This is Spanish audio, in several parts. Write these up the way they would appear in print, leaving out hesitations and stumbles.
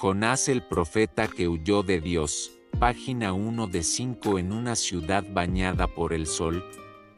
Jonás el profeta que huyó de Dios. Página 1 de 5. En una ciudad bañada por el sol,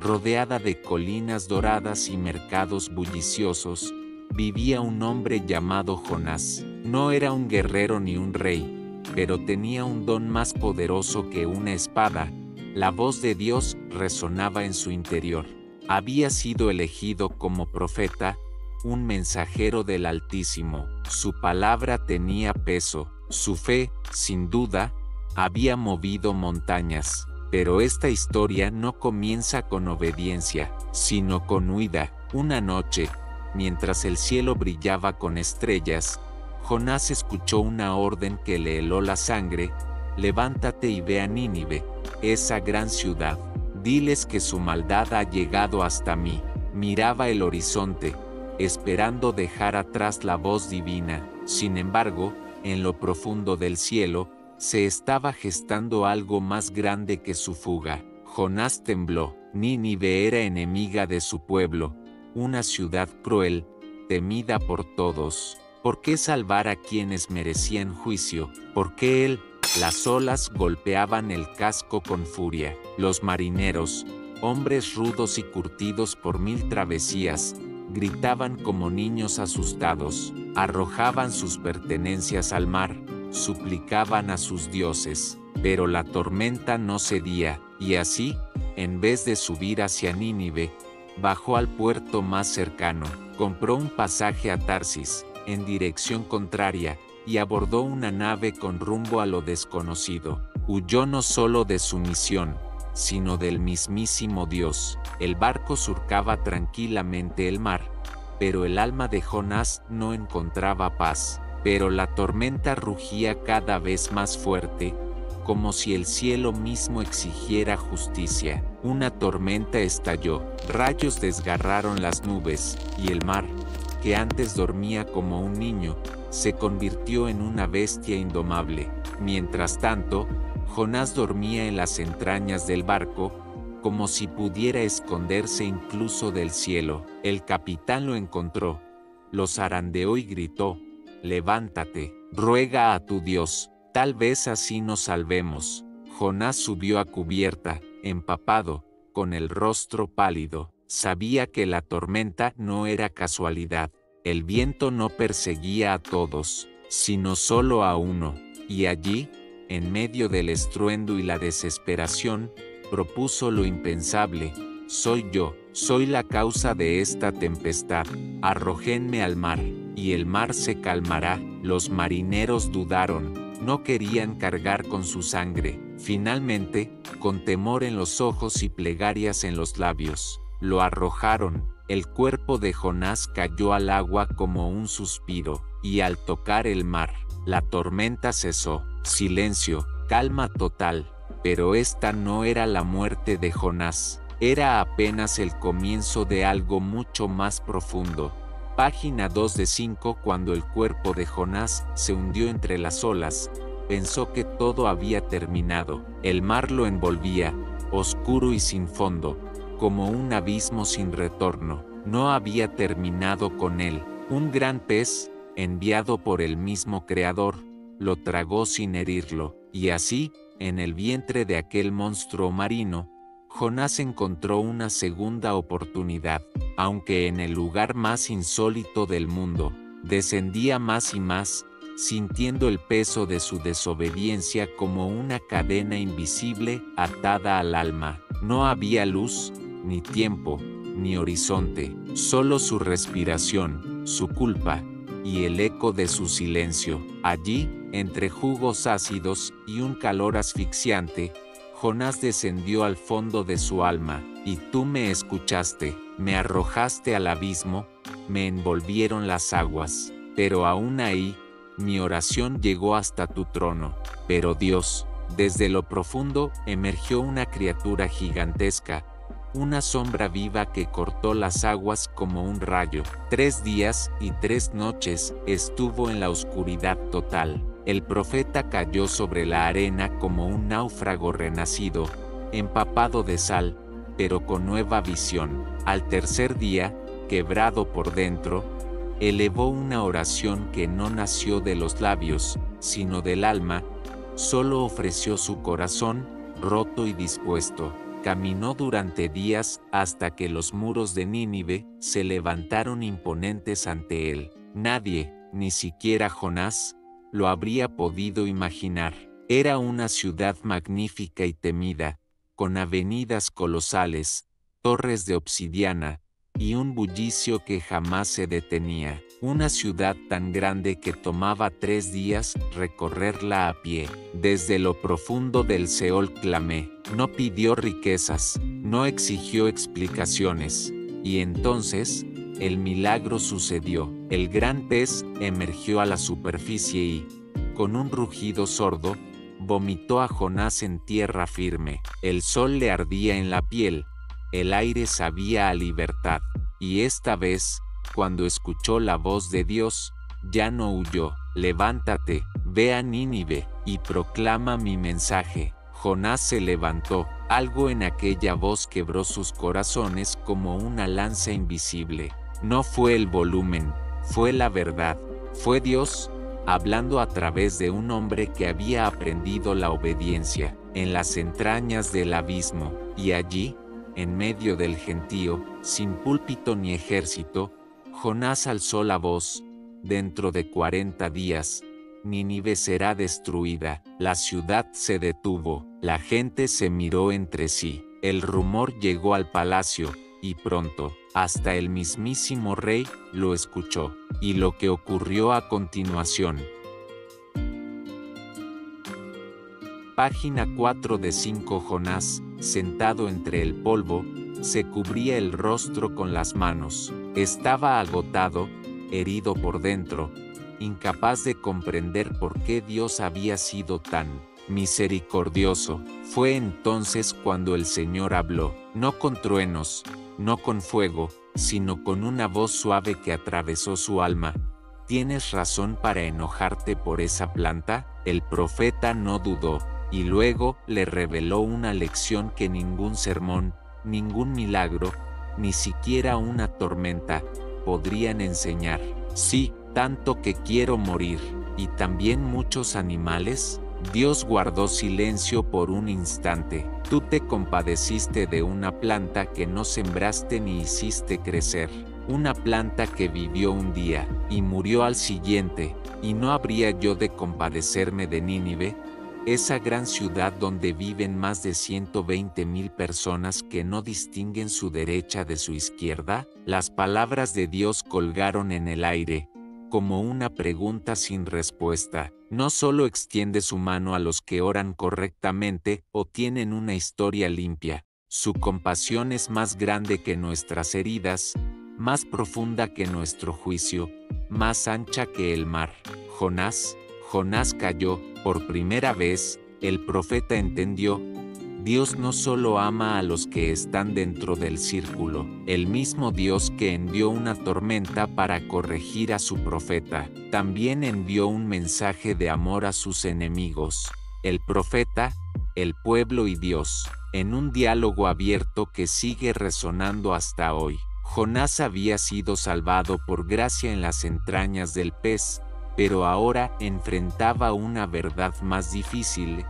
rodeada de colinas doradas y mercados bulliciosos, vivía un hombre llamado Jonás. No era un guerrero ni un rey, pero tenía un don más poderoso que una espada. La voz de Dios resonaba en su interior. Había sido elegido como profeta, un mensajero del Altísimo. Su palabra tenía peso. Su fe, sin duda, había movido montañas. Pero esta historia no comienza con obediencia, sino con huida. Una noche, mientras el cielo brillaba con estrellas, Jonás escuchó una orden que le heló la sangre: levántate y ve a Nínive, esa gran ciudad. Diles que su maldad ha llegado hasta mí. Miraba el horizonte, esperando dejar atrás la voz divina. Sin embargo, en lo profundo del cielo, se estaba gestando algo más grande que su fuga. Jonás tembló. Nínive era enemiga de su pueblo, una ciudad cruel, temida por todos. ¿Por qué salvar a quienes merecían juicio? ¿Por qué él? Las olas golpeaban el casco con furia. Los marineros, hombres rudos y curtidos por 1000 travesías, gritaban como niños asustados, arrojaban sus pertenencias al mar, suplicaban a sus dioses, pero la tormenta no cedía, y así, en vez de subir hacia Nínive, bajó al puerto más cercano, compró un pasaje a Tarsis, en dirección contraria, y abordó una nave con rumbo a lo desconocido. Huyó no solo de su misión, sino del mismísimo Dios. El barco surcaba tranquilamente el mar, pero el alma de Jonás no encontraba paz. Pero la tormenta rugía cada vez más fuerte, como si el cielo mismo exigiera justicia. Una tormenta estalló, rayos desgarraron las nubes, y el mar, que antes dormía como un niño, se convirtió en una bestia indomable. Mientras tanto, Jonás dormía en las entrañas del barco, como si pudiera esconderse incluso del cielo. El capitán lo encontró, lo zarandeó y gritó: levántate, ruega a tu Dios, tal vez así nos salvemos. Jonás subió a cubierta, empapado, con el rostro pálido. Sabía que la tormenta no era casualidad. El viento no perseguía a todos, sino solo a uno. Y allí, en medio del estruendo y la desesperación, propuso lo impensable: soy yo, soy la causa de esta tempestad. Arrójenme al mar, y el mar se calmará. Los marineros dudaron, no querían cargar con su sangre. Finalmente, con temor en los ojos y plegarias en los labios, lo arrojaron. El cuerpo de Jonás cayó al agua como un suspiro, y al tocar el mar, la tormenta cesó. Silencio, calma total. Pero esta no era la muerte de Jonás, era apenas el comienzo de algo mucho más profundo. Página 2 de 5. Cuando el cuerpo de Jonás se hundió entre las olas, pensó que todo había terminado. El mar lo envolvía, oscuro y sin fondo, como un abismo sin retorno. No había terminado con él. Un gran pez, enviado por el mismo Creador, lo tragó sin herirlo, y así, en el vientre de aquel monstruo marino, Jonás encontró una segunda oportunidad. Aunque en el lugar más insólito del mundo, descendía más y más, sintiendo el peso de su desobediencia como una cadena invisible atada al alma. No había luz, ni tiempo, ni horizonte, solo su respiración, su culpa, y el eco de su silencio. Allí, entre jugos ácidos y un calor asfixiante, Jonás descendió al fondo de su alma. Y tú me escuchaste, me arrojaste al abismo, me envolvieron las aguas. Pero aún ahí, mi oración llegó hasta tu trono. Pero Dios, desde lo profundo, emergió una criatura gigantesca, una sombra viva que cortó las aguas como un rayo. 3 días y 3 noches estuvo en la oscuridad total. El profeta cayó sobre la arena como un náufrago renacido, empapado de sal, pero con nueva visión. Al tercer día, quebrado por dentro, elevó una oración que no nació de los labios, sino del alma, solo ofreció su corazón, roto y dispuesto. Caminó durante días hasta que los muros de Nínive se levantaron imponentes ante él. Nadie, ni siquiera Jonás, lo habría podido imaginar. Era una ciudad magnífica y temida, con avenidas colosales, torres de obsidiana, y un bullicio que jamás se detenía. Una ciudad tan grande que tomaba 3 días recorrerla a pie. Desde lo profundo del Seol clamé. No pidió riquezas, no exigió explicaciones. Y entonces, el milagro sucedió. El gran pez emergió a la superficie y, con un rugido sordo, vomitó a Jonás en tierra firme. El sol le ardía en la piel, el aire sabía a libertad. Y esta vez, cuando escuchó la voz de Dios, ya no huyó. Levántate, ve a Nínive, y proclama mi mensaje. Jonás se levantó. Algo en aquella voz quebró sus corazones como una lanza invisible. No fue el volumen, fue la verdad. Fue Dios, hablando a través de un hombre que había aprendido la obediencia, en las entrañas del abismo, y allí, en medio del gentío, sin púlpito ni ejército, Jonás alzó la voz. Dentro de 40 días, Nínive será destruida. La ciudad se detuvo, la gente se miró entre sí, el rumor llegó al palacio, y pronto, hasta el mismísimo rey lo escuchó. Y lo que ocurrió a continuación. Página 4 de 5. Jonás, sentado entre el polvo, se cubría el rostro con las manos. Estaba agotado, herido por dentro, incapaz de comprender por qué Dios había sido tan misericordioso. Fue entonces cuando el Señor habló, no con truenos, no con fuego, sino con una voz suave que atravesó su alma. ¿Tienes razón para enojarte por esa planta? El profeta no dudó, y luego le reveló una lección que ningún sermón, ningún milagro, ni siquiera una tormenta, podrían enseñar. Sí, tanto que quiero morir, y también muchos animales. Dios guardó silencio por un instante. Tú te compadeciste de una planta que no sembraste ni hiciste crecer. Una planta que vivió un día, y murió al siguiente. ¿Y no habría yo de compadecerme de Nínive? Esa gran ciudad donde viven más de 120,000 personas que no distinguen su derecha de su izquierda. Las palabras de Dios colgaron en el aire, como una pregunta sin respuesta. No solo extiende su mano a los que oran correctamente o tienen una historia limpia. Su compasión es más grande que nuestras heridas, más profunda que nuestro juicio, más ancha que el mar. Jonás cayó. Por primera vez, el profeta entendió. Dios no solo ama a los que están dentro del círculo, el mismo Dios que envió una tormenta para corregir a su profeta, también envió un mensaje de amor a sus enemigos. El profeta, el pueblo y Dios, en un diálogo abierto que sigue resonando hasta hoy. Jonás había sido salvado por gracia en las entrañas del pez, pero ahora enfrentaba una verdad más difícil: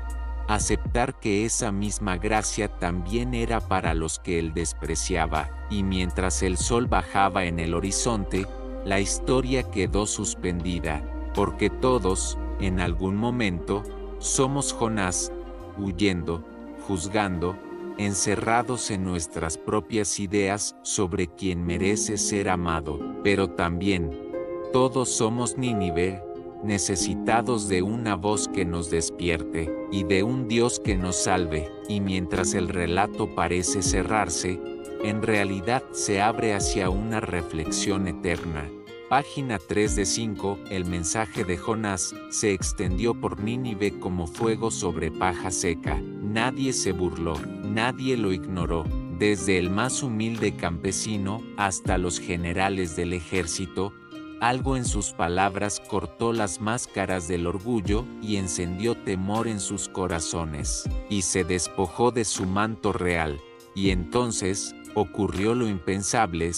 aceptar que esa misma gracia también era para los que él despreciaba. Y mientras el sol bajaba en el horizonte, la historia quedó suspendida, porque todos, en algún momento, somos Jonás, huyendo, juzgando, encerrados en nuestras propias ideas sobre quién merece ser amado. Pero también, todos somos Nínive, necesitados de una voz que nos despierte, y de un Dios que nos salve. Y mientras el relato parece cerrarse, en realidad se abre hacia una reflexión eterna. Página 3 de 5. El mensaje de Jonás se extendió por Nínive como fuego sobre paja seca. Nadie se burló, nadie lo ignoró. Desde el más humilde campesino hasta los generales del ejército, algo en sus palabras cortó las máscaras del orgullo y encendió temor en sus corazones. Y se despojó de su manto real. Y entonces ocurrió lo impensable: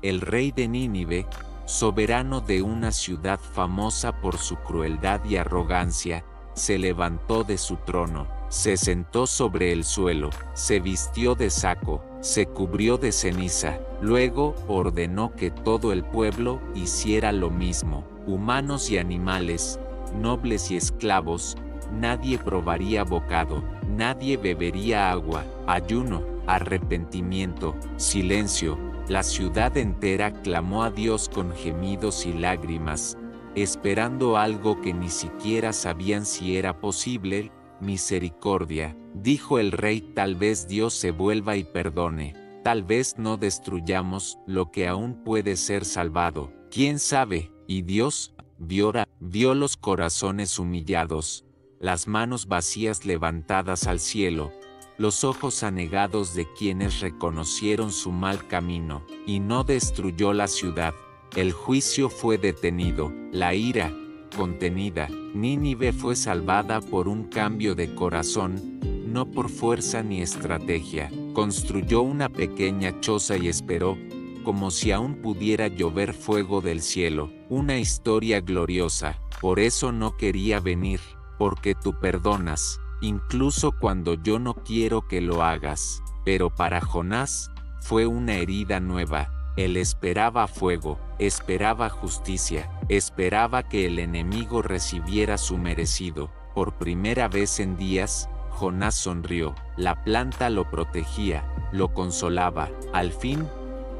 el rey de Nínive, soberano de una ciudad famosa por su crueldad y arrogancia, se levantó de su trono, se sentó sobre el suelo, se vistió de saco, se cubrió de ceniza, luego ordenó que todo el pueblo hiciera lo mismo, humanos y animales, nobles y esclavos, nadie probaría bocado, nadie bebería agua, ayuno, arrepentimiento, silencio. La ciudad entera clamó a Dios con gemidos y lágrimas, esperando algo que ni siquiera sabían si era posible. Misericordia, dijo el rey, tal vez Dios se vuelva y perdone, tal vez no destruyamos lo que aún puede ser salvado, quién sabe. Y Dios vio los corazones humillados, las manos vacías levantadas al cielo, los ojos anegados de quienes reconocieron su mal camino, y no destruyó la ciudad. El juicio fue detenido, la ira contenida. Nínive fue salvada por un cambio de corazón, no por fuerza ni estrategia. Construyó una pequeña choza y esperó, como si aún pudiera llover fuego del cielo. Una historia gloriosa. Por eso no quería venir, porque tú perdonas, incluso cuando yo no quiero que lo hagas. Pero para Jonás, fue una herida nueva. Él esperaba fuego, esperaba justicia, esperaba que el enemigo recibiera su merecido. Por primera vez en días, Jonás sonrió. La planta lo protegía, lo consolaba. Al fin,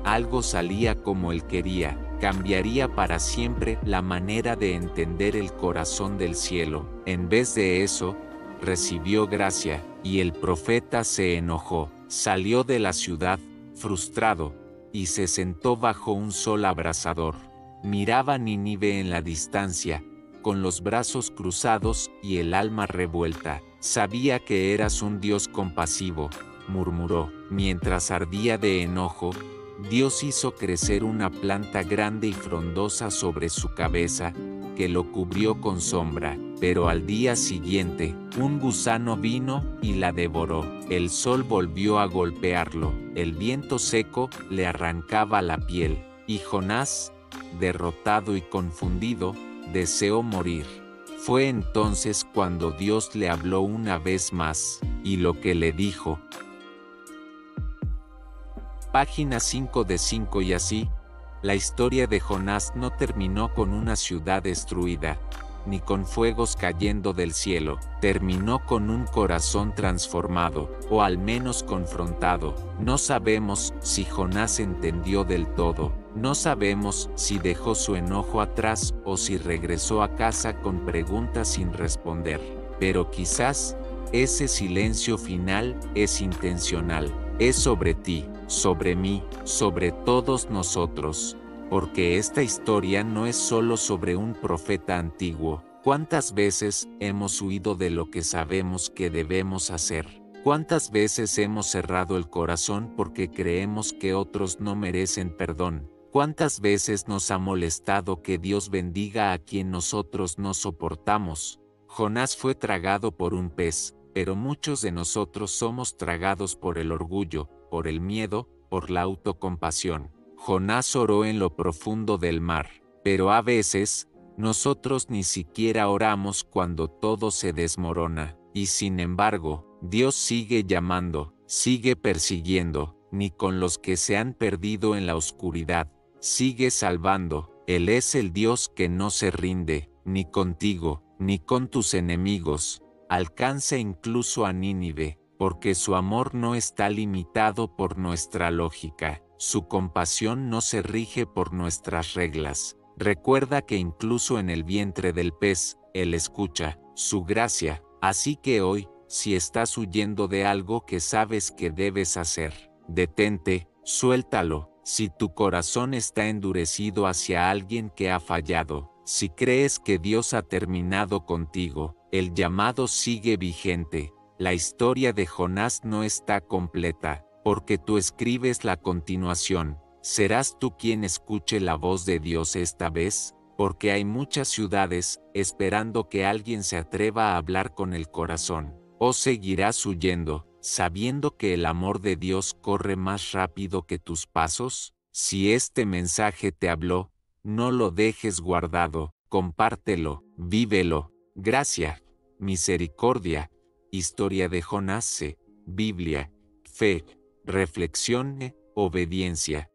algo salía como él quería. Cambiaría para siempre la manera de entender el corazón del cielo. En vez de eso, recibió gracia, y el profeta se enojó. Salió de la ciudad, frustrado, y se sentó bajo un sol abrasador. Miraba Nínive en la distancia, con los brazos cruzados y el alma revuelta. Sabía que eras un Dios compasivo, murmuró. Mientras ardía de enojo, Dios hizo crecer una planta grande y frondosa sobre su cabeza, que lo cubrió con sombra. Pero al día siguiente, un gusano vino y la devoró. El sol volvió a golpearlo, el viento seco le arrancaba la piel, y Jonás, derrotado y confundido, deseó morir. Fue entonces cuando Dios le habló una vez más, y lo que le dijo. Página 5 de 5. Y así, la historia de Jonás no terminó con una ciudad destruida, ni con fuegos cayendo del cielo. Terminó con un corazón transformado, o al menos confrontado. No sabemos si Jonás entendió del todo. No sabemos si dejó su enojo atrás o si regresó a casa con preguntas sin responder. Pero quizás, ese silencio final es intencional. Es sobre ti, sobre mí, sobre todos nosotros. Porque esta historia no es solo sobre un profeta antiguo. ¿Cuántas veces hemos huido de lo que sabemos que debemos hacer? ¿Cuántas veces hemos cerrado el corazón porque creemos que otros no merecen perdón? ¿Cuántas veces nos ha molestado que Dios bendiga a quien nosotros no soportamos? Jonás fue tragado por un pez, pero muchos de nosotros somos tragados por el orgullo, por el miedo, por la autocompasión. Jonás oró en lo profundo del mar, pero a veces, nosotros ni siquiera oramos cuando todo se desmorona, y sin embargo, Dios sigue llamando, sigue persiguiendo, ni con los que se han perdido en la oscuridad, sigue salvando. Él es el Dios que no se rinde, ni contigo, ni con tus enemigos. Alcanza incluso a Nínive, porque su amor no está limitado por nuestra lógica. Su compasión no se rige por nuestras reglas. Recuerda que incluso en el vientre del pez, Él escucha su gracia. Así que hoy, si estás huyendo de algo que sabes que debes hacer, detente, suéltalo. Si tu corazón está endurecido hacia alguien que ha fallado, si crees que Dios ha terminado contigo, el llamado sigue vigente. La historia de Jonás no está completa, porque tú escribes la continuación. ¿Serás tú quien escuche la voz de Dios esta vez? Porque hay muchas ciudades esperando que alguien se atreva a hablar con el corazón. ¿O seguirás huyendo, sabiendo que el amor de Dios corre más rápido que tus pasos? Si este mensaje te habló, No lo dejes guardado, compártelo, vívelo. Gracia, misericordia, historia de Jonás, Biblia, fe, reflexión, obediencia.